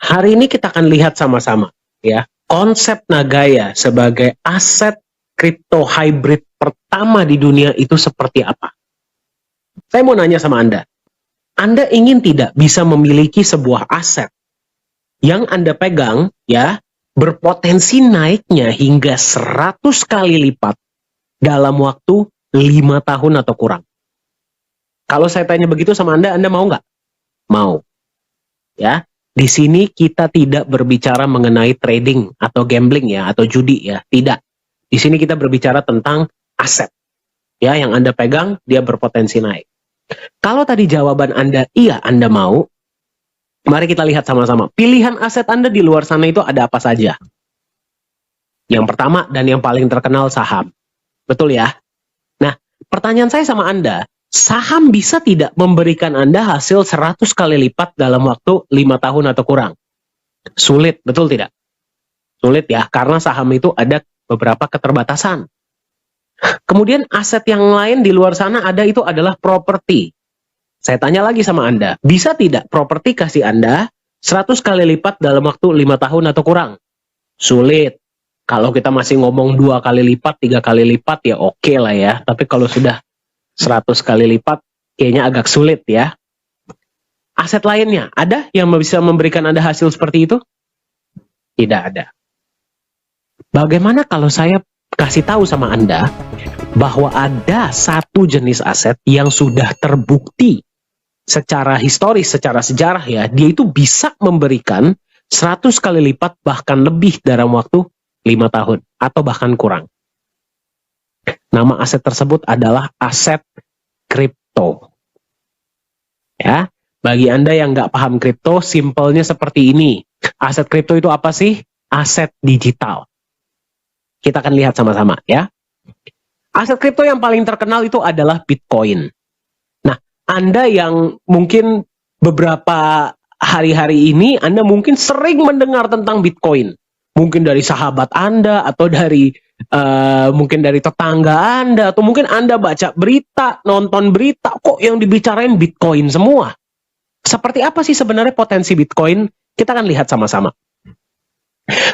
Hari ini kita akan lihat sama-sama ya, konsep Nagaya sebagai aset kripto hybrid pertama di dunia itu seperti apa. Saya mau nanya sama Anda ingin tidak bisa memiliki sebuah aset yang Anda pegang ya, berpotensi naiknya hingga 100 kali lipat dalam waktu 5 tahun atau kurang? Kalau saya tanya begitu sama Anda mau nggak? Mau. Ya, di sini kita tidak berbicara mengenai trading atau gambling ya, atau judi ya, tidak. Di sini kita berbicara tentang aset. Ya, yang Anda pegang, dia berpotensi naik. Kalau tadi jawaban Anda, iya Anda mau, mari kita lihat sama-sama. Pilihan aset Anda di luar sana itu ada apa saja? Yang pertama dan yang paling terkenal saham. Betul ya? Nah, pertanyaan saya sama Anda, saham bisa tidak memberikan Anda hasil 100 kali lipat dalam waktu 5 tahun atau kurang? Sulit, betul tidak? Sulit ya, karena saham itu ada beberapa keterbatasan. Kemudian aset yang lain di luar sana ada itu adalah properti. Saya tanya lagi sama Anda, bisa tidak properti kasih Anda 100 kali lipat dalam waktu 5 tahun atau kurang? Sulit. Kalau kita masih ngomong 2 kali lipat, 3 kali lipat ya oke lah ya. Tapi kalau sudah 100 kali lipat, kayaknya agak sulit ya. Aset lainnya, ada yang bisa memberikan Anda hasil seperti itu? Tidak ada. Bagaimana kalau saya kasih tahu sama Anda bahwa ada satu jenis aset yang sudah terbukti secara historis, secara sejarah ya, dia itu bisa memberikan 100 kali lipat bahkan lebih dalam waktu 5 tahun atau bahkan kurang. Nama aset tersebut adalah aset kripto. Ya, bagi Anda yang nggak paham kripto, simpelnya seperti ini. Aset kripto itu apa sih? Aset digital. Kita akan lihat sama-sama ya. Aset kripto yang paling terkenal itu adalah Bitcoin. Nah, Anda yang mungkin beberapa hari-hari ini, Anda mungkin sering mendengar tentang Bitcoin. Mungkin dari sahabat Anda, atau dari mungkin dari tetangga Anda, atau mungkin Anda baca berita, nonton berita, kok yang dibicarain Bitcoin semua. Seperti apa sih sebenarnya potensi Bitcoin? Kita akan lihat sama-sama.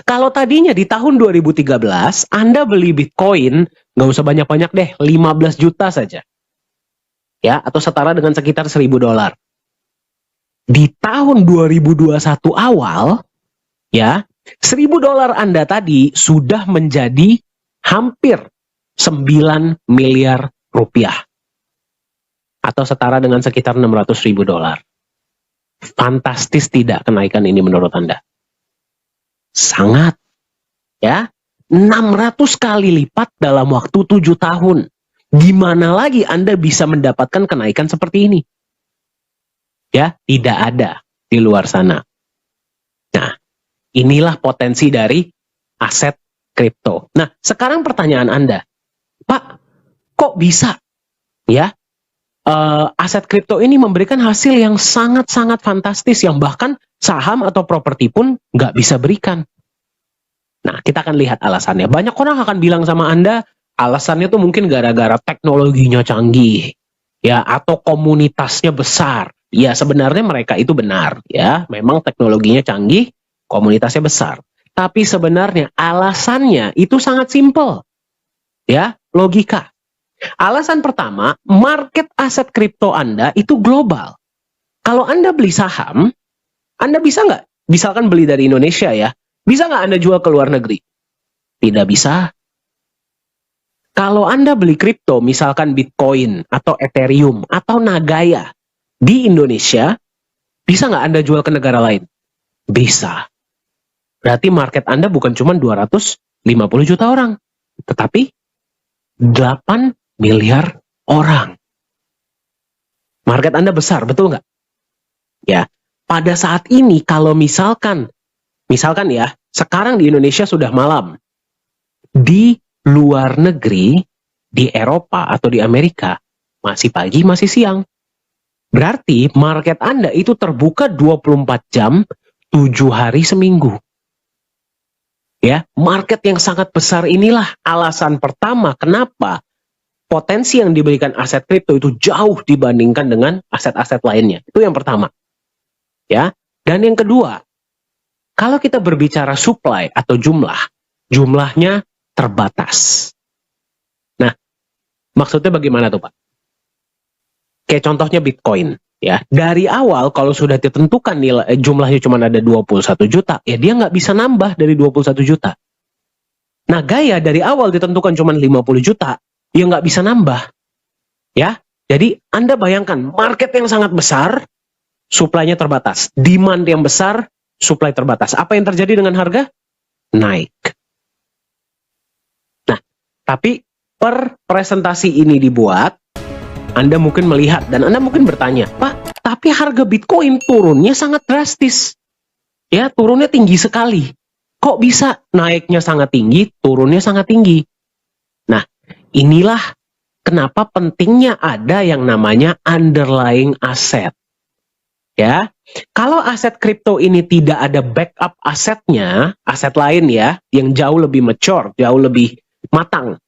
Kalau tadinya di tahun 2013, Anda beli Bitcoin, nggak usah banyak-banyak deh, 15 juta saja. Ya, atau setara dengan sekitar $1.000. Di tahun 2021 awal, ya, $1.000 Anda tadi sudah menjadi hampir 9 miliar rupiah. Atau setara dengan sekitar $600.000. Fantastis tidak kenaikan ini menurut Anda? Sangat. Ya, 600 kali lipat dalam waktu 7 tahun. Gimana lagi Anda bisa mendapatkan kenaikan seperti ini? Ya, tidak ada di luar sana. Nah, inilah potensi dari aset kripto. Nah, sekarang pertanyaan Anda, Pak, kok bisa ya aset kripto ini memberikan hasil yang sangat-sangat fantastis, yang bahkan saham atau properti pun nggak bisa berikan? Nah, kita akan lihat alasannya. Banyak orang akan bilang sama Anda, alasannya tuh mungkin gara-gara teknologinya canggih, ya, atau komunitasnya besar. Ya, sebenarnya mereka itu benar, ya. Memang teknologinya canggih, komunitasnya besar. Tapi sebenarnya alasannya itu sangat simpel. Ya, logika. Alasan pertama, market aset kripto Anda itu global. Kalau Anda beli saham, Anda bisa nggak, misalkan beli dari Indonesia ya, bisa nggak Anda jual ke luar negeri? Tidak bisa. Kalau Anda beli kripto, misalkan Bitcoin, atau Ethereum, atau Nagaya, di Indonesia, bisa nggak Anda jual ke negara lain? Bisa. Berarti market Anda bukan cuma 250 juta orang, tetapi 8 miliar orang. Market Anda besar, betul nggak? Ya, pada saat ini kalau misalkan ya, sekarang di Indonesia sudah malam. Di luar negeri, di Eropa atau di Amerika, masih pagi, masih siang. Berarti market Anda itu terbuka 24 jam, 7 hari seminggu. Ya, market yang sangat besar inilah alasan pertama kenapa potensi yang diberikan aset kripto itu jauh dibandingkan dengan aset-aset lainnya. Itu yang pertama. Ya. Dan yang kedua, Kalau kita berbicara supply atau jumlahnya terbatas. Nah, maksudnya bagaimana tuh Pak? Kayak contohnya Bitcoin. Ya, dari awal kalau sudah ditentukan nilai jumlahnya cuma ada 21 juta, ya dia nggak bisa nambah dari 21 juta. Nah, Gaia dari awal ditentukan cuma 50 juta, ya nggak bisa nambah. Ya, jadi Anda bayangkan market yang sangat besar, supply-nya terbatas. Demand yang besar, supply terbatas. Apa yang terjadi dengan harga? Naik. Nah, tapi per presentasi ini dibuat, Anda mungkin melihat dan Anda mungkin bertanya, Pak, tapi harga Bitcoin turunnya sangat drastis. Ya, turunnya tinggi sekali. Kok bisa naiknya sangat tinggi, turunnya sangat tinggi? Nah, inilah kenapa pentingnya ada yang namanya underlying asset. Ya, kalau aset kripto ini tidak ada backup asetnya, aset lain ya, yang jauh lebih mature, jauh lebih matang,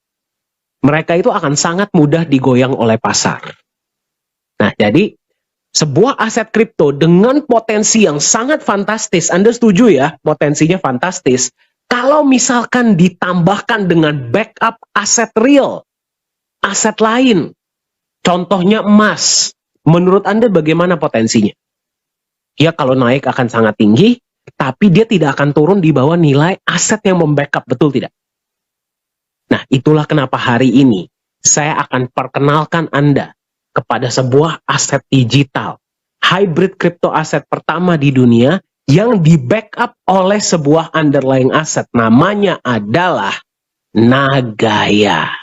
mereka itu akan sangat mudah digoyang oleh pasar. Nah, jadi sebuah aset kripto dengan potensi yang sangat fantastis, Anda setuju ya, potensinya fantastis. Kalau misalkan ditambahkan dengan backup aset real, aset lain, contohnya emas, menurut Anda bagaimana potensinya? Ya, kalau naik akan sangat tinggi, tapi dia tidak akan turun di bawah nilai aset yang membackup, betul tidak? Nah, itulah kenapa hari ini saya akan perkenalkan Anda kepada sebuah aset digital, hybrid crypto aset pertama di dunia yang di-backup oleh sebuah underlying asset. Namanya adalah Nagaya.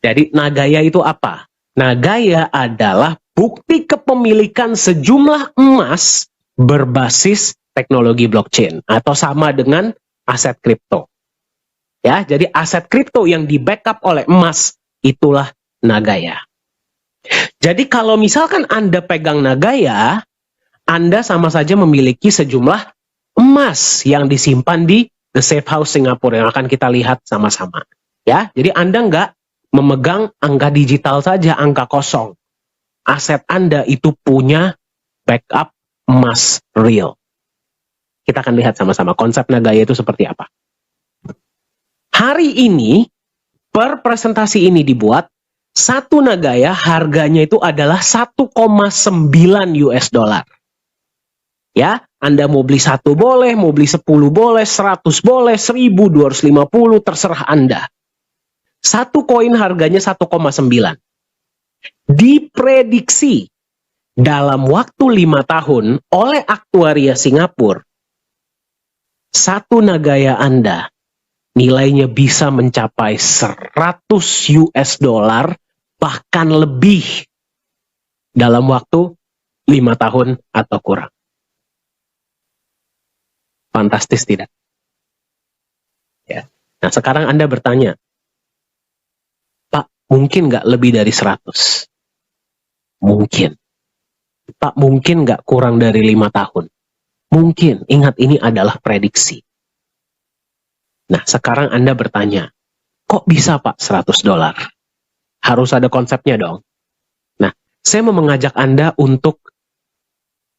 Jadi Nagaya itu apa? Nagaya adalah bukti kepemilikan sejumlah emas berbasis teknologi blockchain atau sama dengan aset kripto. Ya, jadi aset kripto yang di-backup oleh emas itulah Nagaya. Jadi kalau misalkan Anda pegang Nagaya, Anda sama saja memiliki sejumlah emas yang disimpan di The Safe House Singapura yang akan kita lihat sama-sama. Ya, jadi Anda nggak memegang angka digital saja, angka kosong. Aset Anda itu punya backup emas real. Kita akan lihat sama-sama konsep Nagaya itu seperti apa. Hari ini, per presentasi ini dibuat, satu Nagaya harganya itu adalah 1,9 US dollar. Ya, Anda mau beli 1 boleh, mau beli 10 boleh, 100 boleh, 1.250, terserah Anda. Satu koin harganya 1,9. Diprediksi dalam waktu 5 tahun oleh aktuaria Singapura, satu Nagaya Anda nilainya bisa mencapai 100 US dollar bahkan lebih dalam waktu 5 tahun atau kurang. Fantastis tidak? Ya. Nah, sekarang Anda bertanya, Pak, mungkin nggak lebih dari 100? Mungkin. Pak, mungkin nggak kurang dari 5 tahun? Mungkin. Ingat, ini adalah prediksi. Nah, sekarang Anda bertanya, kok bisa Pak 100 dolar? Harus ada konsepnya dong. Nah, saya mau mengajak Anda untuk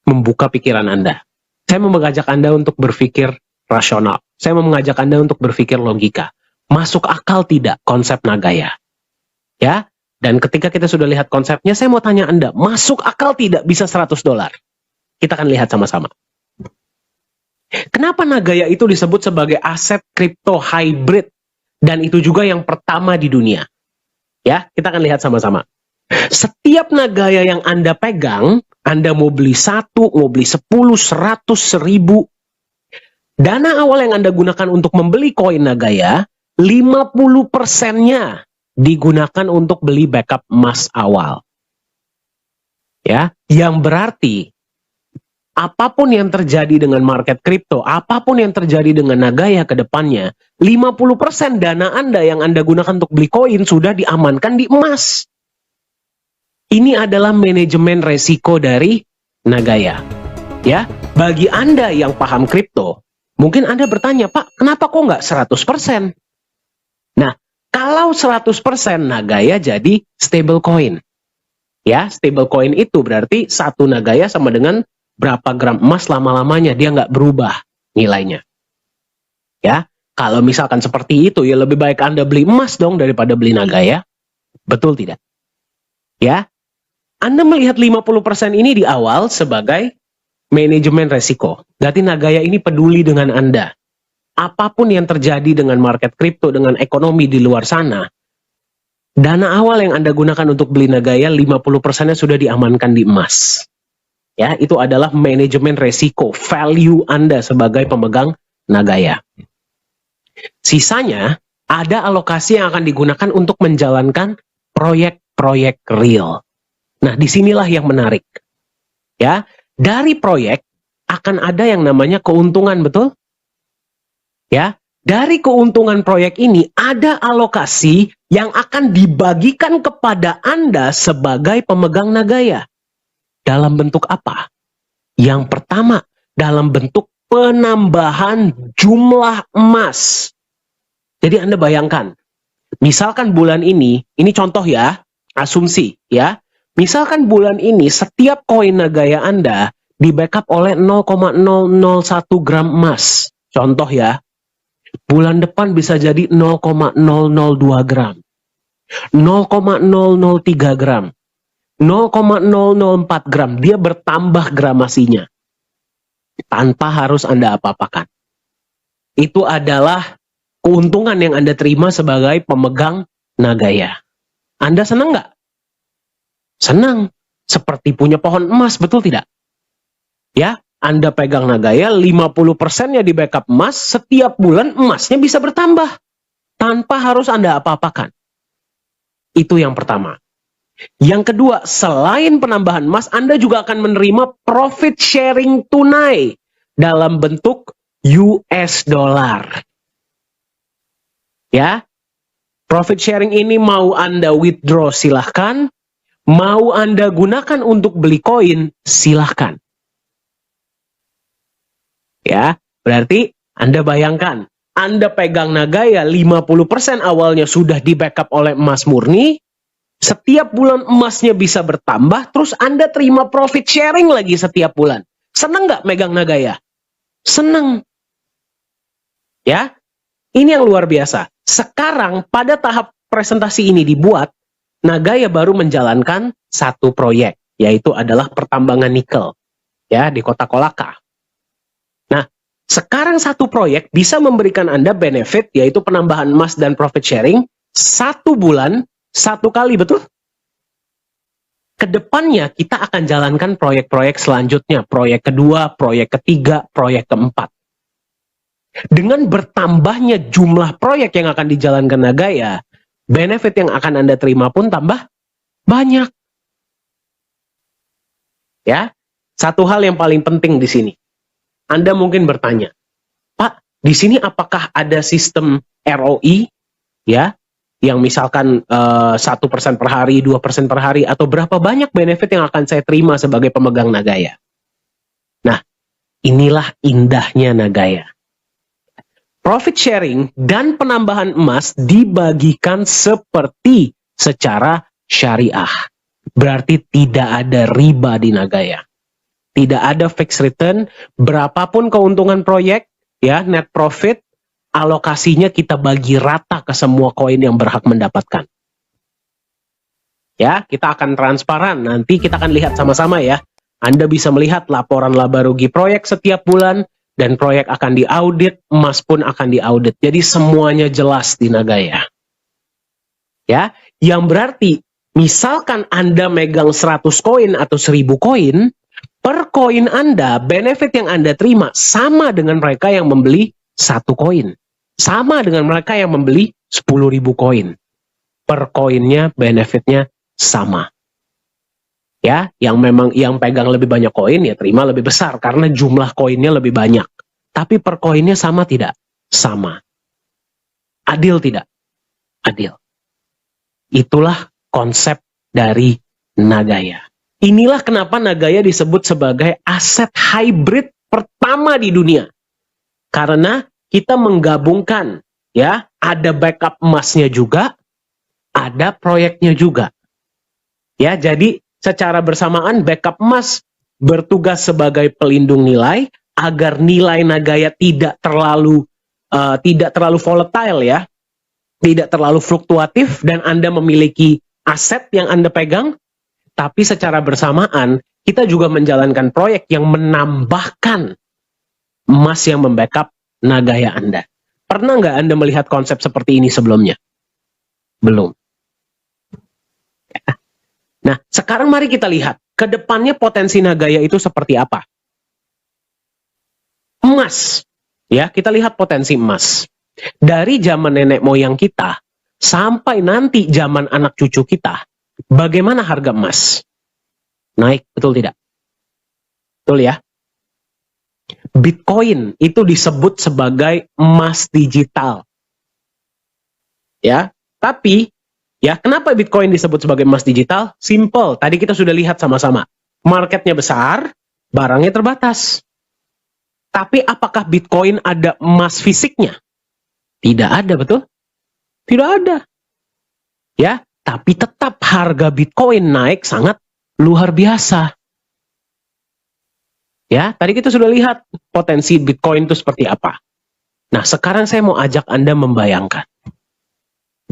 membuka pikiran Anda. Saya mau mengajak Anda untuk berpikir rasional. Saya mau mengajak Anda untuk berpikir logika. Masuk akal tidak konsep Nagaya? Ya, dan ketika kita sudah lihat konsepnya, saya mau tanya Anda, masuk akal tidak bisa 100 dolar? Kita akan lihat sama-sama. Kenapa Nagaya itu disebut sebagai aset kripto hybrid? Dan itu juga yang pertama di dunia. Ya, kita akan lihat sama-sama. Setiap Nagaya yang Anda pegang, Anda mau beli 1, mau beli 10, 100, 1000. Dana awal yang Anda gunakan untuk membeli koin Nagaya, 50%-nya digunakan untuk beli backup emas awal. Ya, yang berarti apapun yang terjadi dengan market kripto, apapun yang terjadi dengan Nagaya ke depannya, 50% dana Anda yang Anda gunakan untuk beli koin sudah diamankan di emas. Ini adalah manajemen resiko dari Nagaya. Ya, bagi Anda yang paham kripto, mungkin Anda bertanya, Pak, kenapa kok nggak 100%? Nah, kalau 100% Nagaya jadi stable coin. Ya, stable coin itu berarti satu Nagaya sama dengan berapa gram emas, lama-lamanya dia nggak berubah nilainya. Ya, kalau misalkan seperti itu, ya lebih baik Anda beli emas dong daripada beli Nagaya. Betul tidak? Ya, Anda melihat 50% ini di awal sebagai manajemen resiko. Berarti Nagaya ini peduli dengan Anda. Apapun yang terjadi dengan market kripto, dengan ekonomi di luar sana, dana awal yang Anda gunakan untuk beli Nagaya, 50%-nya sudah diamankan di emas. Ya, itu adalah manajemen resiko, value Anda sebagai pemegang Nagaya. Sisanya, ada alokasi yang akan digunakan untuk menjalankan proyek-proyek real. Nah, disinilah yang menarik. Ya, dari proyek akan ada yang namanya keuntungan, betul? Ya, dari keuntungan proyek ini ada alokasi yang akan dibagikan kepada Anda sebagai pemegang Nagaya. Dalam bentuk apa? Yang pertama, dalam bentuk penambahan jumlah emas. Jadi Anda bayangkan, misalkan bulan ini contoh ya, asumsi ya. Misalkan bulan ini setiap koin Nagaya Anda di backup oleh 0,001 gram emas. Contoh ya. Bulan depan bisa jadi 0,002 gram, 0,003 gram, 0,004 gram. Dia bertambah gramasinya. Tanpa harus Anda apa-apakan. Itu adalah keuntungan yang Anda terima sebagai pemegang Nagaya. Anda senang nggak? Senang. Seperti punya pohon emas, betul tidak? Ya. Anda pegang Nagaya, 50%-nya di backup emas, setiap bulan emasnya bisa bertambah. Tanpa harus Anda apa-apakan. Itu yang pertama. Yang kedua, selain penambahan emas, Anda juga akan menerima profit sharing tunai dalam bentuk US dollar. Ya, profit sharing ini mau Anda withdraw, silahkan. Mau Anda gunakan untuk beli koin, silahkan. Ya, berarti Anda bayangkan, Anda pegang Nagaya 50% awalnya sudah di backup oleh emas murni, setiap bulan emasnya bisa bertambah, terus Anda terima profit sharing lagi setiap bulan. Senang nggak megang Nagaya? Senang. Ya, ini yang luar biasa. Sekarang pada tahap presentasi ini dibuat, Nagaya baru menjalankan satu proyek, yaitu adalah pertambangan nikel ya di kota Kolaka. Sekarang satu proyek bisa memberikan Anda benefit, yaitu penambahan emas dan profit sharing, 1 bulan, 1 kali, betul? Kedepannya kita akan jalankan proyek-proyek selanjutnya, proyek kedua, proyek ketiga, proyek keempat. Dengan bertambahnya jumlah proyek yang akan dijalankan Nagaya, benefit yang akan Anda terima pun tambah banyak. Ya, satu hal yang paling penting di sini. Anda mungkin bertanya, Pak, di sini apakah ada sistem ROI, ya, yang misalkan 1% per hari, 2% per hari, atau berapa banyak benefit yang akan saya terima sebagai pemegang Nagaya? Nah, inilah indahnya Nagaya. Profit sharing dan penambahan emas dibagikan seperti secara syariah. Berarti tidak ada riba di Nagaya. Tidak ada fixed return, berapapun keuntungan proyek, ya, net profit, alokasinya kita bagi rata ke semua koin yang berhak mendapatkan. Ya, kita akan transparan, nanti kita akan lihat sama-sama ya. Anda bisa melihat laporan laba rugi proyek setiap bulan, dan proyek akan diaudit, emas pun akan diaudit. Jadi semuanya jelas di Nagaya. Ya, yang berarti, misalkan Anda megang 100 koin atau 1000 koin, per koin Anda, benefit yang Anda terima sama dengan mereka yang membeli 1 koin. Sama dengan mereka yang membeli 10.000 koin. Per koinnya, benefitnya sama. Ya, yang pegang lebih banyak koin ya terima lebih besar karena jumlah koinnya lebih banyak. Tapi per koinnya sama tidak? Sama. Adil tidak? Adil. Itulah konsep dari Nagaya. Inilah kenapa Nagaya disebut sebagai aset hybrid pertama di dunia. Karena kita menggabungkan, ya, ada backup emasnya juga, ada proyeknya juga. Ya, jadi secara bersamaan backup emas bertugas sebagai pelindung nilai agar nilai Nagaya tidak terlalu volatile ya, tidak terlalu fluktuatif, dan Anda memiliki aset yang Anda pegang. Tapi secara bersamaan kita juga menjalankan proyek yang menambahkan emas yang membackup Nagaya Anda. Pernah nggak Anda melihat konsep seperti ini sebelumnya? Belum. Nah, sekarang mari kita lihat ke depannya potensi Nagaya itu seperti apa. Emas. Ya, kita lihat potensi emas. Dari zaman nenek moyang kita sampai nanti zaman anak cucu kita, bagaimana harga emas? Naik, betul tidak? Betul ya? Bitcoin itu disebut sebagai emas digital. Ya, tapi ya, kenapa Bitcoin disebut sebagai emas digital? Simple, tadi kita sudah lihat sama-sama. Marketnya besar, barangnya terbatas. Tapi apakah Bitcoin ada emas fisiknya? Tidak ada, betul? Tidak ada. Ya, tapi tetap harga Bitcoin naik sangat luar biasa. Ya, tadi kita sudah lihat potensi Bitcoin itu seperti apa. Nah, sekarang saya mau ajak Anda membayangkan.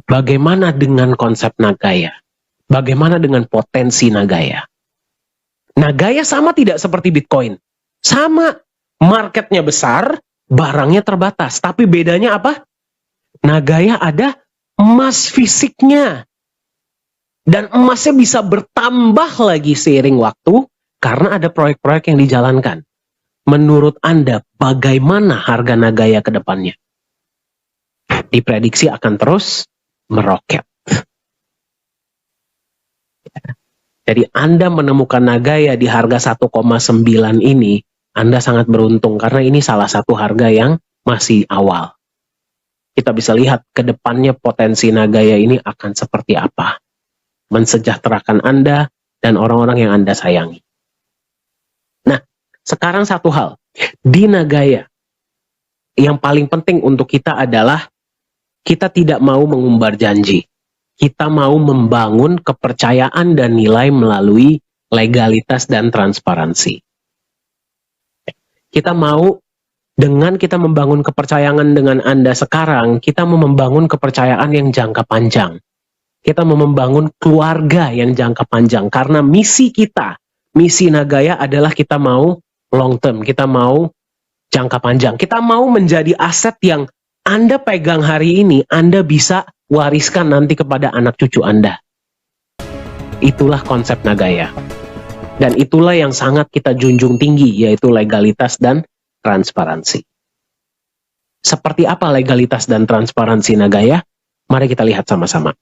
Bagaimana dengan konsep Nagaya? Bagaimana dengan potensi Nagaya? Nagaya sama tidak seperti Bitcoin? Sama. Marketnya besar, barangnya terbatas. Tapi bedanya apa? Nagaya ada emas fisiknya. Dan emasnya bisa bertambah lagi seiring waktu karena ada proyek-proyek yang dijalankan. Menurut Anda, bagaimana harga Nagaya ke depannya? Diprediksi akan terus meroket. Jadi Anda menemukan Nagaya di harga 1,9 ini, Anda sangat beruntung karena ini salah satu harga yang masih awal. Kita bisa lihat ke depannya potensi Nagaya ini akan seperti apa. Mensejahterakan Anda dan orang-orang yang Anda sayangi. Nah, sekarang satu hal. Di Nagaya, yang paling penting untuk kita adalah kita tidak mau mengumbar janji. Kita mau membangun kepercayaan dan nilai melalui legalitas dan transparansi. Kita mau, dengan kita membangun kepercayaan dengan Anda sekarang, kita mau membangun kepercayaan yang jangka panjang. Kita mau membangun keluarga yang jangka panjang. Karena misi kita, misi Nagaya adalah kita mau long term, kita mau jangka panjang. Kita mau menjadi aset yang Anda pegang hari ini, Anda bisa wariskan nanti kepada anak cucu Anda. Itulah konsep Nagaya. Dan itulah yang sangat kita junjung tinggi, yaitu legalitas dan transparansi. Seperti apa legalitas dan transparansi Nagaya? Mari kita lihat sama-sama.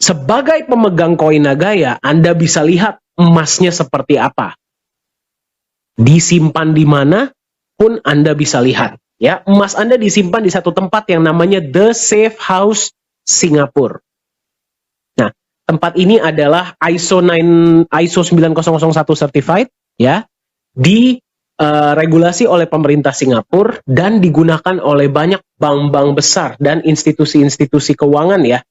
Sebagai pemegang koin Nagaya, Anda bisa lihat emasnya seperti apa. Disimpan di mana pun Anda bisa lihat. Ya, emas Anda disimpan di satu tempat yang namanya The Safe House Singapura. Nah, tempat ini adalah ISO 9001 certified, ya, regulasi oleh pemerintah Singapura dan digunakan oleh banyak bank-bank besar dan institusi-institusi keuangan ya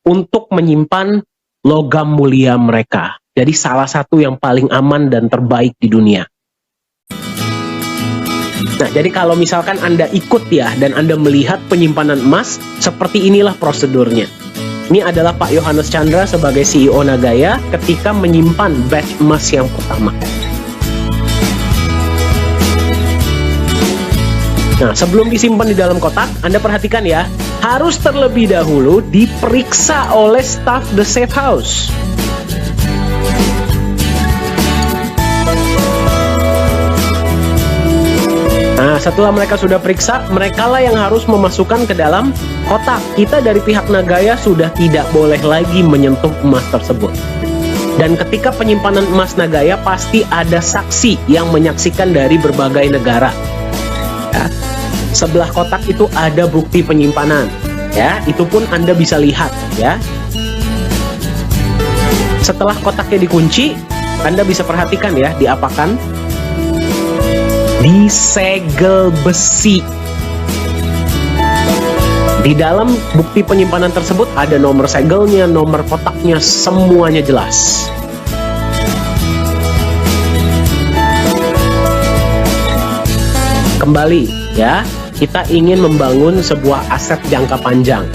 untuk menyimpan logam mulia mereka. Jadi salah satu yang paling aman dan terbaik di dunia. Nah, jadi kalau misalkan Anda ikut ya dan Anda melihat penyimpanan emas, seperti inilah prosedurnya. Ini adalah Pak Yohanes Chandra sebagai CEO Nagaya ketika menyimpan batch emas yang pertama. Nah, sebelum disimpan di dalam kotak, Anda perhatikan ya, harus terlebih dahulu diperiksa oleh staf The Safe House. Nah, setelah mereka sudah periksa, merekalah yang harus memasukkan ke dalam kotak. Kita dari pihak Nagaya sudah tidak boleh lagi menyentuh emas tersebut. Dan ketika penyimpanan emas Nagaya, pasti ada saksi yang menyaksikan dari berbagai negara. Ya. Sebelah kotak itu ada bukti penyimpanan. Ya, itu pun Anda bisa lihat. Ya. Setelah kotaknya dikunci, Anda bisa perhatikan ya, diapakan? Disegel besi. Di dalam bukti penyimpanan tersebut ada nomor segelnya, nomor kotaknya, semuanya jelas. Kembali ya, kita ingin membangun sebuah aset jangka panjang.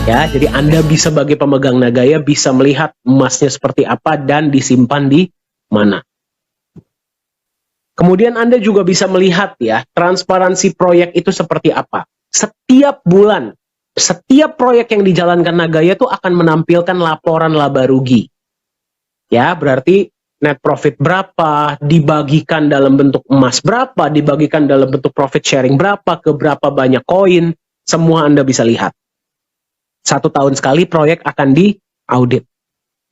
Ya, jadi Anda bisa sebagai pemegang Nagaya bisa melihat emasnya seperti apa dan disimpan di mana. Kemudian Anda juga bisa melihat ya, transparansi proyek itu seperti apa. Setiap bulan, setiap proyek yang dijalankan Nagaya itu akan menampilkan laporan laba rugi. Ya, berarti net profit berapa, dibagikan dalam bentuk emas berapa, dibagikan dalam bentuk profit sharing berapa, ke berapa banyak koin, semua Anda bisa lihat. 1 tahun sekali proyek akan diaudit.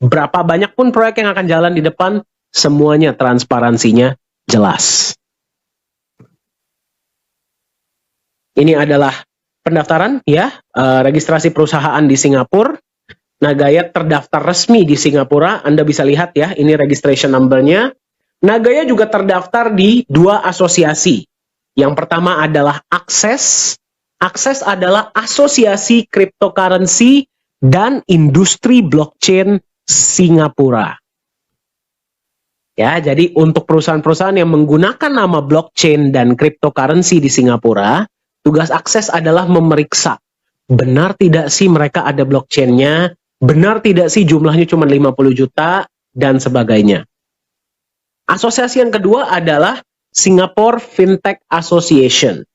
Berapa banyak pun proyek yang akan jalan di depan, semuanya transparansinya jelas. Ini adalah pendaftaran ya, registrasi perusahaan di Singapura. Nagaya terdaftar resmi di Singapura. Anda bisa lihat ya, ini registration number-nya. Nagaya juga terdaftar di 2 asosiasi. Yang pertama adalah Access. Access adalah asosiasi cryptocurrency dan industri blockchain Singapura. Ya, jadi untuk perusahaan-perusahaan yang menggunakan nama blockchain dan cryptocurrency di Singapura, tugas Access adalah memeriksa benar tidak sih mereka ada blockchain-nya, benar tidak sih jumlahnya cuma 50 juta, dan sebagainya. Asosiasi yang kedua adalah Singapore Fintech Association.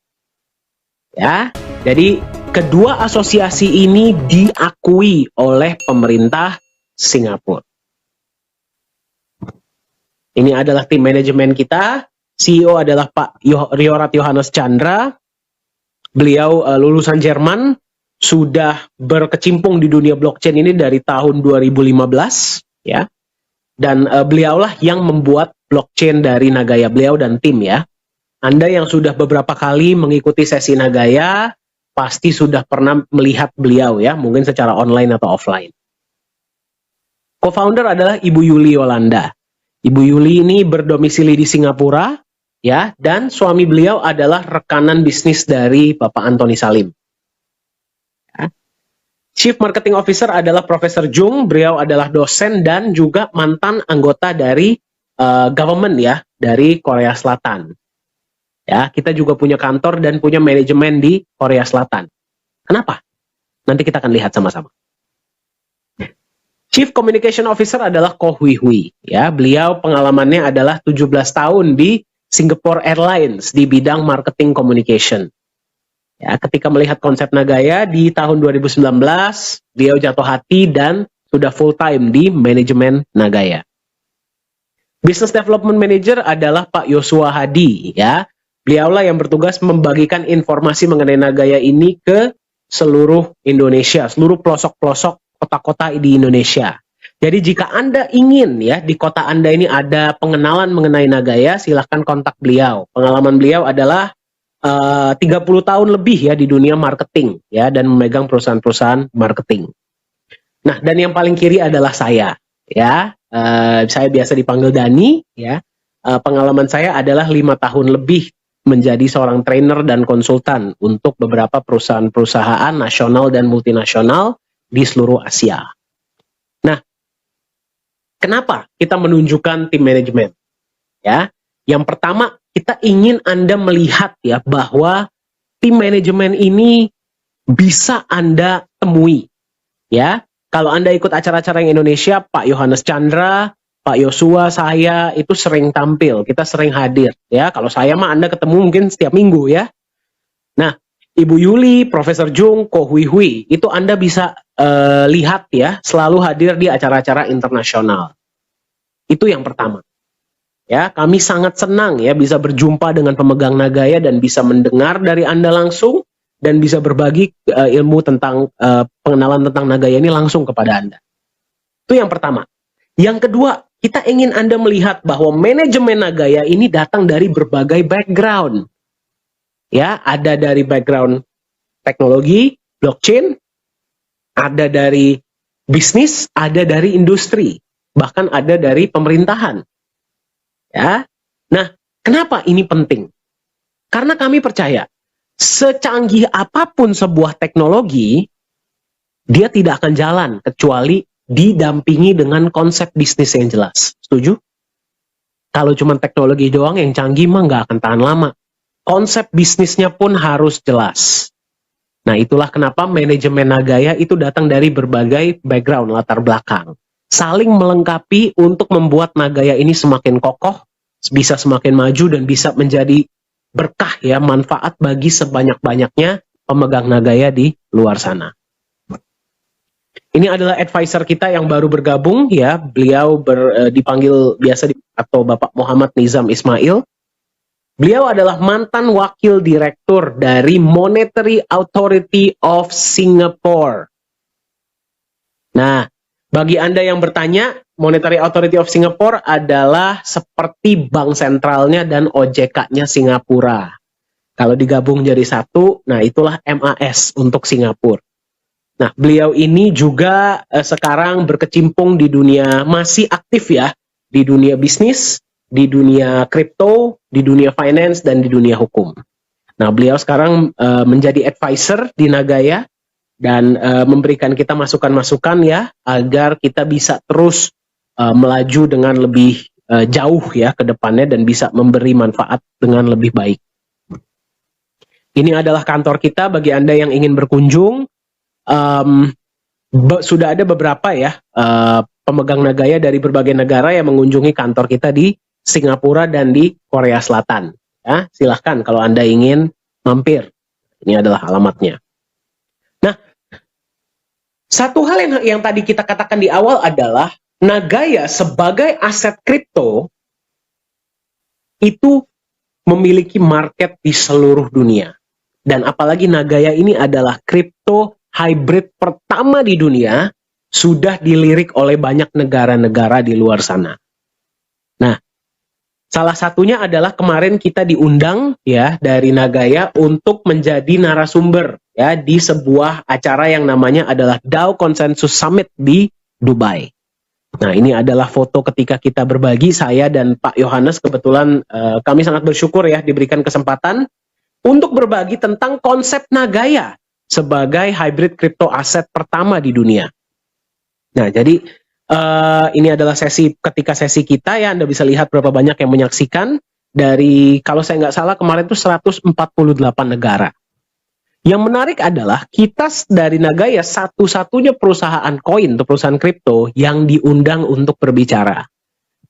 Ya, jadi kedua asosiasi ini diakui oleh pemerintah Singapura. Ini adalah tim manajemen kita. CEO adalah Pak Riorat Johannes Chandra. Beliau lulusan Jerman, sudah berkecimpung di dunia blockchain ini dari tahun 2015, ya. Dan beliaulah yang membuat blockchain dari Nagaya, beliau dan tim ya. Anda yang sudah beberapa kali mengikuti sesi Nagaya, pasti sudah pernah melihat beliau ya, mungkin secara online atau offline. Co-founder adalah Ibu Yuli Yolanda. Ibu Yuli ini berdomisili di Singapura, ya, dan suami beliau adalah rekanan bisnis dari Bapak Antoni Salim. Ya. Chief Marketing Officer adalah Profesor Jung, beliau adalah dosen dan juga mantan anggota dari government ya, dari Korea Selatan. Ya, kita juga punya kantor dan punya manajemen di Korea Selatan. Kenapa? Nanti kita akan lihat sama-sama. Chief Communication Officer adalah Ko Hui Hui. Ya, beliau pengalamannya adalah 17 tahun di Singapore Airlines di bidang marketing communication. Ya, ketika melihat konsep Nagaya di tahun 2019, beliau jatuh hati dan sudah full time di manajemen Nagaya. Business Development Manager adalah Pak Yosua Hadi. Ya, beliaulah yang bertugas membagikan informasi mengenai Nagaya ini ke seluruh Indonesia, seluruh pelosok-pelosok kota-kota di Indonesia. Jadi jika Anda ingin ya di kota Anda ini ada pengenalan mengenai Nagaya, silahkan kontak beliau. Pengalaman beliau adalah 30 tahun lebih ya di dunia marketing ya, dan memegang perusahaan-perusahaan marketing. Nah, dan yang paling kiri adalah saya ya. Saya biasa dipanggil Dani ya. Pengalaman saya adalah 5 tahun lebih menjadi seorang trainer dan konsultan untuk beberapa perusahaan-perusahaan nasional dan multinasional di seluruh Asia. Nah, kenapa kita menunjukkan tim manajemen? Ya, yang pertama kita ingin Anda melihat ya bahwa tim manajemen ini bisa Anda temui. Ya, kalau Anda ikut acara-acara yang Indonesia, Pak Johannes Chandra, Pak Yosua, saya itu sering tampil, kita sering hadir. Ya, kalau saya mah Anda ketemu mungkin setiap minggu ya. Nah, Ibu Yuli, Profesor Jung, Ko Hui Hui, itu Anda bisa lihat ya, selalu hadir di acara-acara internasional. Itu yang pertama. Ya, kami sangat senang ya bisa berjumpa dengan pemegang Nagaya dan bisa mendengar dari Anda langsung dan bisa berbagi ilmu tentang pengenalan tentang Nagaya ini langsung kepada Anda. Itu yang pertama. Yang kedua, kita ingin Anda melihat bahwa manajemen Nagaya ini datang dari berbagai background. Ya, ada dari background teknologi, blockchain, ada dari bisnis, ada dari industri, bahkan ada dari pemerintahan. Ya. Nah, kenapa ini penting? Karena kami percaya, secanggih apapun sebuah teknologi, dia tidak akan jalan kecuali didampingi dengan konsep bisnis yang jelas. Setuju? Kalau cuma teknologi doang yang canggih mah nggak akan tahan lama. konsep bisnisnya pun harus jelas. Nah, itulah kenapa manajemen Nagaya itu datang dari berbagai background, latar belakang. Saling melengkapi untuk membuat Nagaya ini semakin kokoh, bisa semakin maju, dan bisa menjadi berkah ya, manfaat bagi sebanyak-banyaknya pemegang Nagaya di luar sana. Ini adalah advisor kita yang baru bergabung ya, beliau dipanggil biasa atau Bapak Muhammad Nizam Ismail. Beliau adalah mantan wakil direktur dari Monetary Authority of Singapore. Nah, bagi Anda yang bertanya, Monetary Authority of Singapore adalah seperti bank sentralnya dan OJK-nya Singapura. Kalau digabung jadi satu, nah itulah MAS untuk Singapura. Nah, beliau ini juga sekarang berkecimpung di dunia, masih aktif ya, di dunia bisnis, di dunia kripto, di dunia finance, dan di dunia hukum. Nah, beliau sekarang menjadi advisor di Nagaya dan memberikan kita masukan-masukan ya, agar kita bisa terus melaju dengan lebih jauh ya ke depannya dan bisa memberi manfaat dengan lebih baik. Ini adalah kantor kita bagi Anda yang ingin berkunjung. Sudah ada beberapa ya pemegang Nagaya dari berbagai negara yang mengunjungi kantor kita di Singapura dan di Korea Selatan. Ya, silahkan kalau Anda ingin mampir. Ini adalah alamatnya. Nah, satu hal yang tadi kita katakan di awal adalah Nagaya sebagai aset kripto itu memiliki market di seluruh dunia. Dan apalagi Nagaya ini adalah kripto hybrid pertama di dunia, sudah dilirik oleh banyak negara-negara di luar sana. Nah, salah satunya adalah kemarin kita diundang ya dari Nagaya untuk menjadi narasumber ya di sebuah acara yang namanya adalah DAO Consensus Summit di Dubai. Nah, ini adalah foto ketika kita berbagi, saya dan Pak Yohanes. Kebetulan kami sangat bersyukur ya diberikan kesempatan untuk berbagi tentang konsep Nagaya sebagai hybrid crypto aset pertama di dunia. Nah, jadi ini adalah sesi kita ya, Anda bisa lihat berapa banyak yang menyaksikan dari, kalau saya nggak salah kemarin itu 148 negara. Yang menarik adalah kita dari Nagaya satu-satunya perusahaan koin atau perusahaan kripto yang diundang untuk berbicara.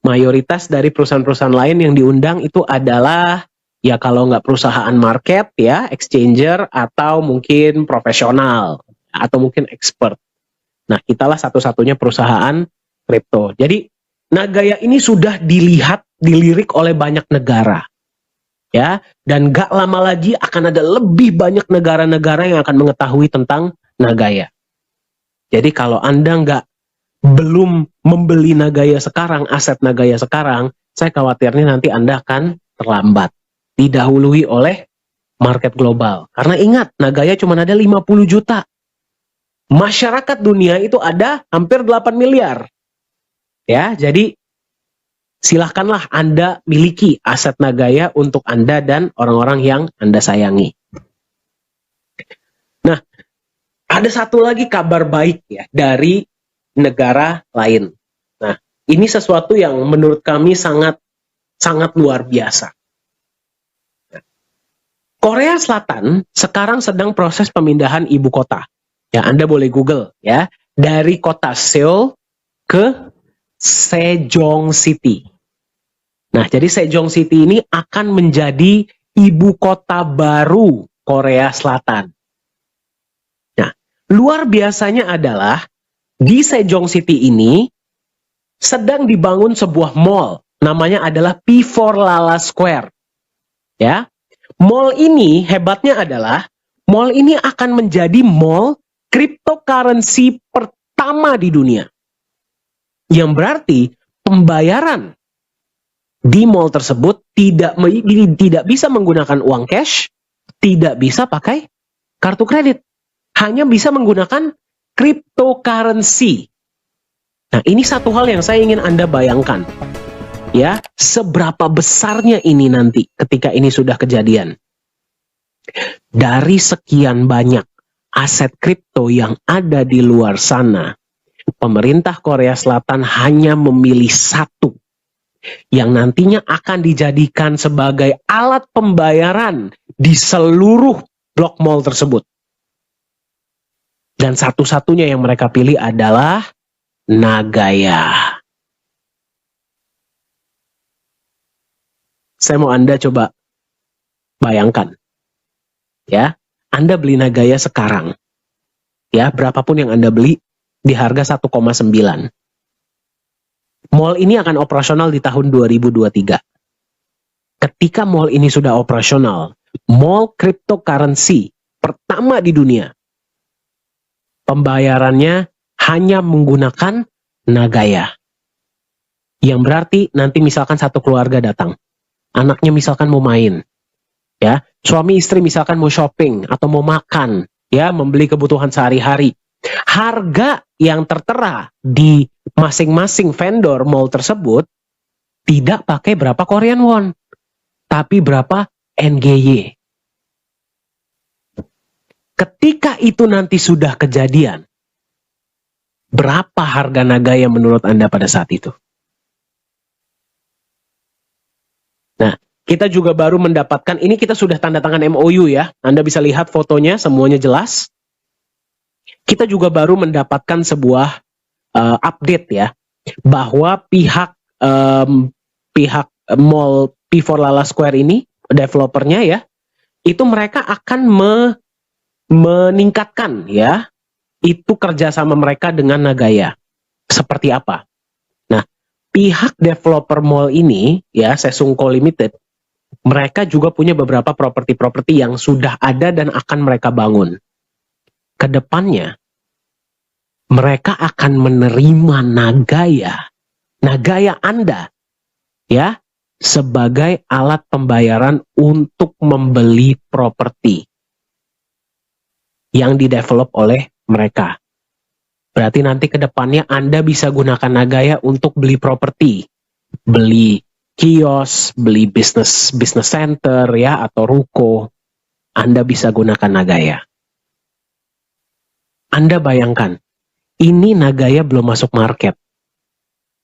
Mayoritas dari perusahaan-perusahaan lain yang diundang itu adalah ya kalau nggak perusahaan market ya, exchanger, atau mungkin profesional atau mungkin expert. Nah, kitalah satu-satunya perusahaan kripto. Jadi Nagaya ini sudah dilirik oleh banyak negara. Ya, dan gak lama lagi akan ada lebih banyak negara-negara yang akan mengetahui tentang Nagaya. Jadi kalau Anda belum membeli Nagaya sekarang, aset Nagaya sekarang, saya khawatirnya nanti Anda akan terlambat, didahului oleh market global. Karena ingat, Nagaya cuma ada 50 juta. Masyarakat dunia itu ada hampir 8 miliar. Ya, jadi silahkanlah Anda miliki aset Nagaya untuk Anda dan orang-orang yang Anda sayangi. Nah, ada satu lagi kabar baik ya dari negara lain. Nah, ini sesuatu yang menurut kami sangat luar biasa. Korea Selatan sekarang sedang proses pemindahan ibu kota. Ya, Anda boleh Google ya, dari kota Seoul ke Sejong City. Nah, jadi Sejong City ini akan menjadi ibu kota baru Korea Selatan. Nah, luar biasanya adalah di Sejong City ini sedang dibangun sebuah mall, namanya adalah P4 Lala Square. Ya, mall ini hebatnya adalah mall ini akan menjadi mall cryptocurrency pertama di dunia. Yang berarti pembayaran di mall tersebut tidak bisa menggunakan uang cash, tidak bisa pakai kartu kredit, hanya bisa menggunakan cryptocurrency. Nah, ini satu hal yang saya ingin Anda bayangkan, ya, seberapa besarnya ini nanti ketika ini sudah kejadian. Dari sekian banyak aset kripto yang ada di luar sana, pemerintah Korea Selatan hanya memilih satu yang nantinya akan dijadikan sebagai alat pembayaran di seluruh blok mall tersebut. Dan satu-satunya yang mereka pilih adalah Nagaya. Saya mau Anda coba bayangkan. Ya, Anda beli Nagaya sekarang. Ya, berapapun yang Anda beli di harga 1,9. Mall ini akan operasional di tahun 2023. Ketika mall ini sudah operasional, mall cryptocurrency pertama di dunia, pembayarannya hanya menggunakan Nagaya. Yang berarti nanti misalkan satu keluarga datang, anaknya misalkan mau main, ya, suami istri misalkan mau shopping atau mau makan, ya, membeli kebutuhan sehari-hari. Harga yang tertera di masing-masing vendor mall tersebut tidak pakai berapa Korean won, tapi berapa NGY. Ketika itu nanti sudah kejadian, berapa harga Nagaya menurut Anda pada saat itu? Nah, kita juga baru mendapatkan, ini kita sudah tanda tangan MOU ya, Anda bisa lihat fotonya, semuanya jelas. Kita juga baru mendapatkan sebuah update ya, bahwa pihak mall P4 Lala Square ini, developernya ya, itu mereka akan meningkatkan ya, itu kerjasama mereka dengan Nagaya. Seperti apa? Nah, pihak developer mall ini ya, Sesungko Limited, mereka juga punya beberapa properti-properti yang sudah ada dan akan mereka bangun. Kedepannya, mereka akan menerima Nagaya Anda, ya, sebagai alat pembayaran untuk membeli properti yang didevelop oleh mereka. Berarti nanti ke depannya Anda bisa gunakan Nagaya untuk beli properti, beli kios, beli business center ya, atau ruko. Anda bisa gunakan Nagaya. Anda bayangkan, ini Nagaya belum masuk market.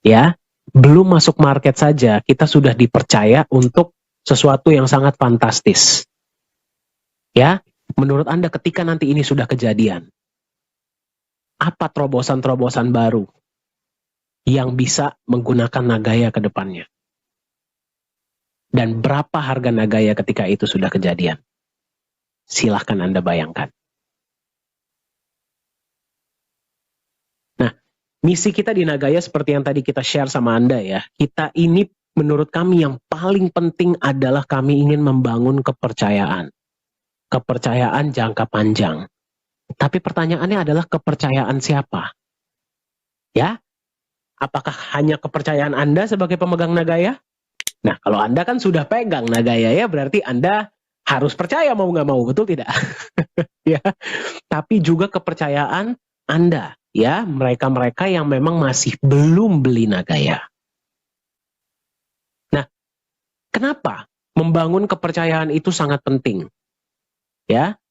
Ya, belum masuk market saja kita sudah dipercaya untuk sesuatu yang sangat fantastis. Ya, menurut Anda ketika nanti ini sudah kejadian, apa terobosan-terobosan baru yang bisa menggunakan Nagaya ke depannya? Dan berapa harga Nagaya ketika itu sudah kejadian? Silahkan Anda bayangkan. Nah, misi kita di Nagaya seperti yang tadi kita share sama Anda ya, kita ini menurut kami yang paling penting adalah kami ingin membangun kepercayaan. Kepercayaan jangka panjang. Tapi pertanyaannya adalah kepercayaan siapa? Ya, apakah hanya kepercayaan Anda sebagai pemegang Nagaya? Nah, kalau Anda kan sudah pegang Nagaya ya, berarti Anda harus percaya mau nggak mau, betul tidak? Ya, tapi juga kepercayaan Anda, ya, mereka-mereka yang memang masih belum beli Nagaya. Nah, kenapa membangun kepercayaan itu sangat penting? Ya,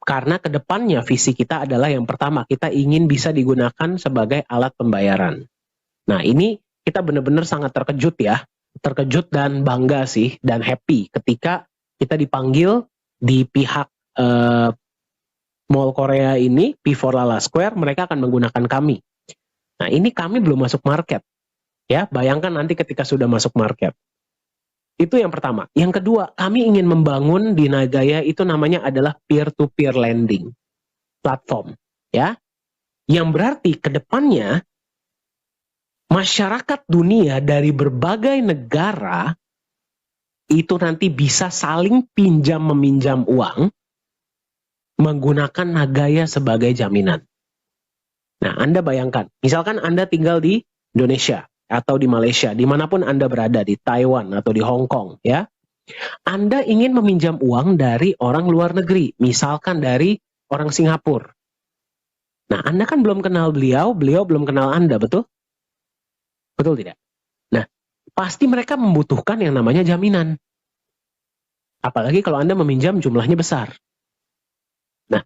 karena kedepannya visi kita adalah yang pertama, kita ingin bisa digunakan sebagai alat pembayaran. Nah, ini kita benar-benar sangat terkejut ya. Terkejut dan bangga sih, dan happy ketika kita dipanggil di pihak Mall Korea ini, P4 Lala Square, mereka akan menggunakan kami. Nah, ini kami belum masuk market. Ya, bayangkan nanti ketika sudah masuk market. Itu yang pertama. Yang kedua, kami ingin membangun di Nagaya itu namanya adalah peer-to-peer lending platform, ya. Yang berarti ke depannya masyarakat dunia dari berbagai negara itu nanti bisa saling pinjam meminjam uang menggunakan Nagaya sebagai jaminan. Nah, Anda bayangkan, misalkan Anda tinggal di Indonesia atau di Malaysia, dimanapun Anda berada, di Taiwan atau di Hong Kong, ya, Anda ingin meminjam uang dari orang luar negeri, misalkan dari orang Singapura. Nah, Anda kan belum kenal beliau belum kenal Anda, betul? Betul tidak? Nah, pasti mereka membutuhkan yang namanya jaminan. Apalagi kalau Anda meminjam jumlahnya besar. Nah,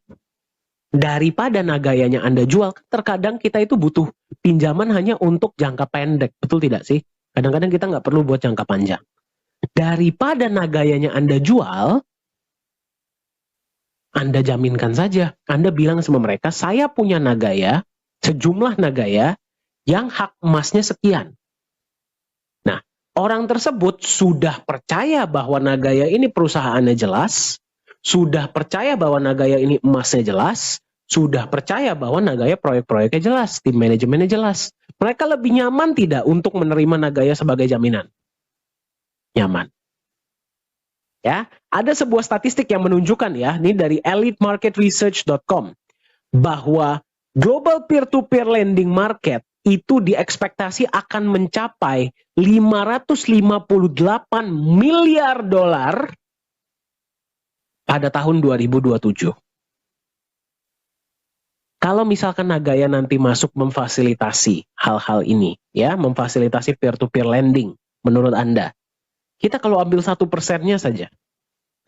daripada Nagayanya Anda jual, terkadang kita itu butuh pinjaman hanya untuk jangka pendek, betul tidak sih? Kadang-kadang kita nggak perlu buat jangka panjang. Daripada Nagayanya Anda jual, Anda jaminkan saja. Anda bilang sama mereka, saya punya Nagaya, sejumlah Nagaya, yang hak emasnya sekian. Nah, orang tersebut sudah percaya bahwa Nagaya ini perusahaannya jelas, sudah percaya bahwa Nagaya ini emasnya jelas, sudah percaya bahwa Nagaya proyek-proyeknya jelas, tim manajemennya jelas. Mereka lebih nyaman tidak untuk menerima Nagaya sebagai jaminan? Nyaman. Ya, ada sebuah statistik yang menunjukkan ya, ini dari elitemarketresearch.com, bahwa global peer-to-peer lending market itu diekspektasi akan mencapai 558 miliar dolar pada tahun 2027. Kalau misalkan Nagaya nanti masuk memfasilitasi hal-hal ini, ya, memfasilitasi peer-to-peer lending, menurut Anda, kita kalau ambil 1%-nya saja,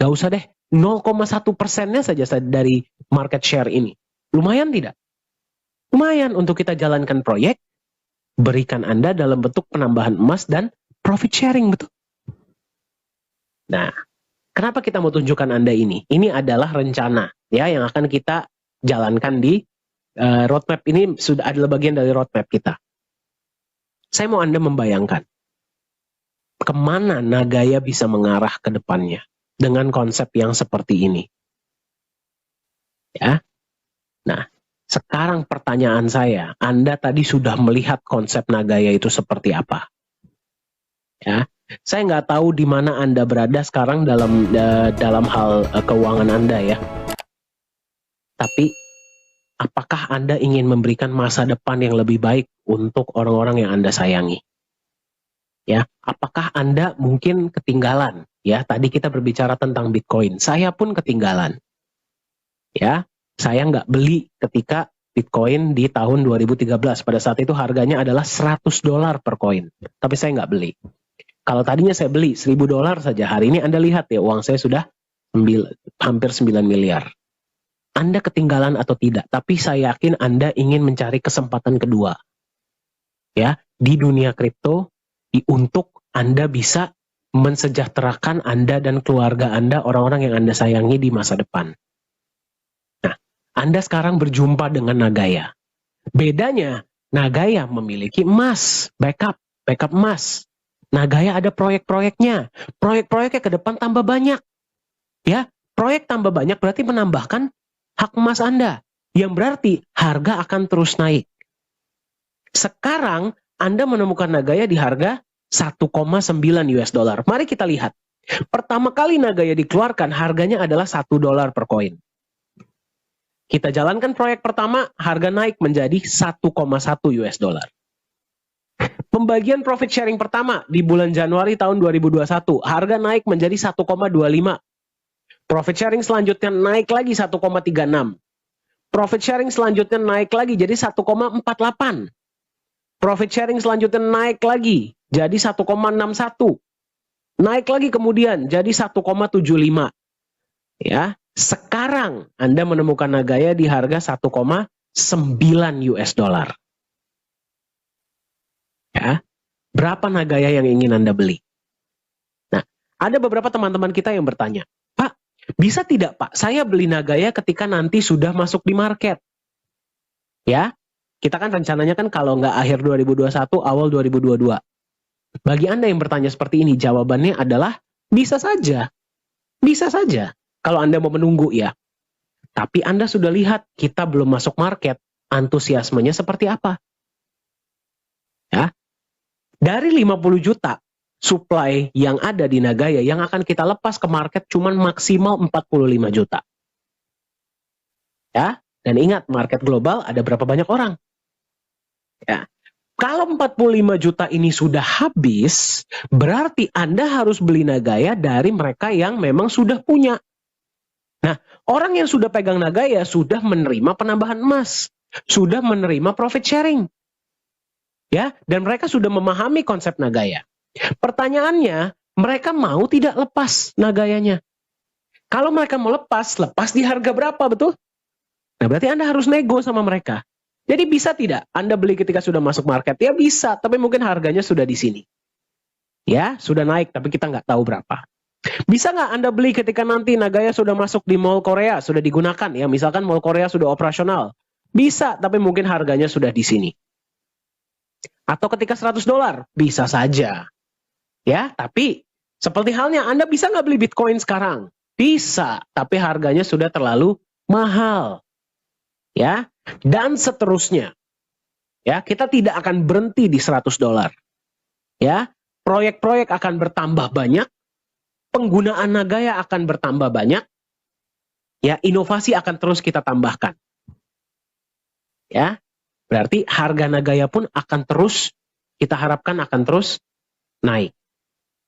gak usah deh, 0,1%-nya saja dari market share ini. Lumayan tidak? Lumayan untuk kita jalankan proyek, berikan Anda dalam bentuk penambahan emas dan profit sharing, betul? Nah, kenapa kita mau tunjukkan Anda ini? Ini adalah rencana ya yang akan kita jalankan di roadmap ini, sudah adalah bagian dari roadmap kita. Saya mau Anda membayangkan kemana Nagaya bisa mengarah ke depannya dengan konsep yang seperti ini. Ya. Nah, sekarang pertanyaan saya, Anda tadi sudah melihat konsep Nagaya itu seperti apa? Ya, saya nggak tahu di mana Anda berada sekarang dalam hal keuangan Anda ya. Tapi apakah Anda ingin memberikan masa depan yang lebih baik untuk orang-orang yang Anda sayangi? Ya, apakah Anda mungkin ketinggalan? Ya, tadi kita berbicara tentang Bitcoin. Saya pun ketinggalan. Ya, saya nggak beli ketika Bitcoin di tahun 2013. Pada saat itu harganya adalah $100 per koin. Tapi saya nggak beli. Kalau tadinya saya beli $1.000 saja, hari ini Anda lihat ya, uang saya sudah hampir 9 miliar. Anda ketinggalan atau tidak, tapi saya yakin Anda ingin mencari kesempatan kedua. Ya, di dunia kripto, untuk Anda bisa mensejahterakan Anda dan keluarga Anda, orang-orang yang Anda sayangi di masa depan. Nah, Anda sekarang berjumpa dengan Nagaya. Bedanya, Nagaya memiliki emas, backup emas. Nagaya ada proyek-proyeknya. Proyek-proyeknya ke depan tambah banyak. Ya, proyek tambah banyak berarti menambahkan hak emas Anda. Yang berarti harga akan terus naik. Sekarang Anda menemukan Nagaya di harga 1,9 US dollar. Mari kita lihat. Pertama kali Nagaya dikeluarkan, harganya adalah $1 per koin. Kita jalankan proyek pertama, harga naik menjadi 1,1 US dollar. Pembagian profit sharing pertama di bulan Januari tahun 2021, harga naik menjadi 1,25. Profit sharing selanjutnya naik lagi 1,36. Profit sharing selanjutnya naik lagi jadi 1,48. Profit sharing selanjutnya naik lagi jadi 1,61. Naik lagi kemudian jadi 1,75. Ya, sekarang Anda menemukan Nagaya di harga 1,9 US dollar. Ya, berapa Nagaya yang ingin Anda beli? Nah, ada beberapa teman-teman kita yang bertanya, Pak, bisa tidak Pak, saya beli Nagaya ketika nanti sudah masuk di market? Ya, kita kan rencananya kan kalau nggak akhir 2021, awal 2022. Bagi Anda yang bertanya seperti ini, jawabannya adalah bisa saja. Bisa saja. Kalau Anda mau menunggu ya. Tapi Anda sudah lihat, kita belum masuk market, antusiasmenya seperti apa? Ya. Dari 50 juta supply yang ada di Nagaya, yang akan kita lepas ke market cuma maksimal 45 juta. Ya, dan ingat, market global ada berapa banyak orang? Ya. Kalau 45 juta ini sudah habis, berarti Anda harus beli Nagaya dari mereka yang memang sudah punya. Nah, orang yang sudah pegang Nagaya sudah menerima penambahan emas, sudah menerima profit sharing. Ya, dan mereka sudah memahami konsep Nagaya. Pertanyaannya, mereka mau tidak lepas Nagayanya? Kalau mereka mau lepas di harga berapa, betul? Nah, berarti Anda harus nego sama mereka. Jadi bisa tidak Anda beli ketika sudah masuk market? Ya bisa, tapi mungkin harganya sudah di sini. Ya, sudah naik tapi kita nggak tahu berapa. Bisa nggak Anda beli ketika nanti Nagaya sudah masuk di mall Korea, sudah digunakan ya, misalkan mall Korea sudah operasional. Bisa, tapi mungkin harganya sudah di sini. Atau ketika $100, bisa saja. Ya, tapi seperti halnya Anda bisa nggak beli Bitcoin sekarang? Bisa, tapi harganya sudah terlalu mahal. Ya, dan seterusnya. Ya, kita tidak akan berhenti di $100. Ya, proyek-proyek akan bertambah banyak, penggunaan Nagaya akan bertambah banyak, ya, inovasi akan terus kita tambahkan. Ya, berarti harga Nagaya pun akan terus, kita harapkan akan terus naik.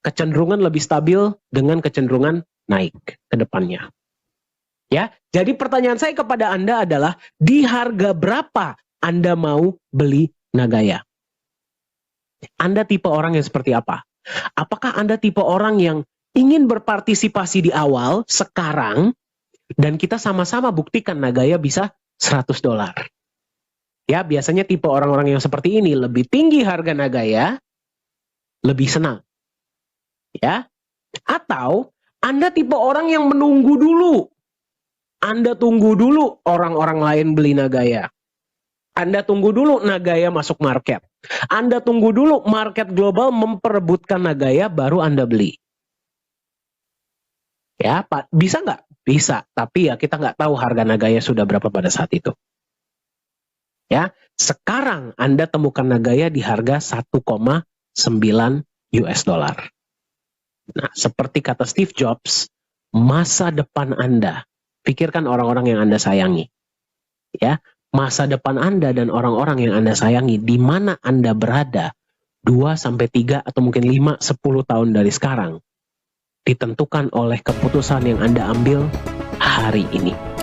Kecenderungan lebih stabil dengan kecenderungan naik ke depannya. Ya, jadi pertanyaan saya kepada Anda adalah, di harga berapa Anda mau beli Nagaya? Anda tipe orang yang seperti apa? Apakah Anda tipe orang yang ingin berpartisipasi di awal, sekarang, dan kita sama-sama buktikan Nagaya bisa $100? Ya, biasanya tipe orang-orang yang seperti ini, lebih tinggi harga Nagaya, lebih senang. Ya, atau Anda tipe orang yang menunggu dulu. Anda tunggu dulu orang-orang lain beli Nagaya. Anda tunggu dulu Nagaya masuk market. Anda tunggu dulu market global memperebutkan Nagaya, baru Anda beli. Ya, Pak, bisa nggak? Bisa, tapi ya kita nggak tahu harga Nagaya sudah berapa pada saat itu. Ya, sekarang Anda temukan Nagaya di harga 1,9 US dollar. Nah, seperti kata Steve Jobs, masa depan Anda, pikirkan orang-orang yang Anda sayangi. Ya, masa depan Anda dan orang-orang yang Anda sayangi, di mana Anda berada 2-3 atau mungkin 5-10 tahun dari sekarang, ditentukan oleh keputusan yang Anda ambil hari ini.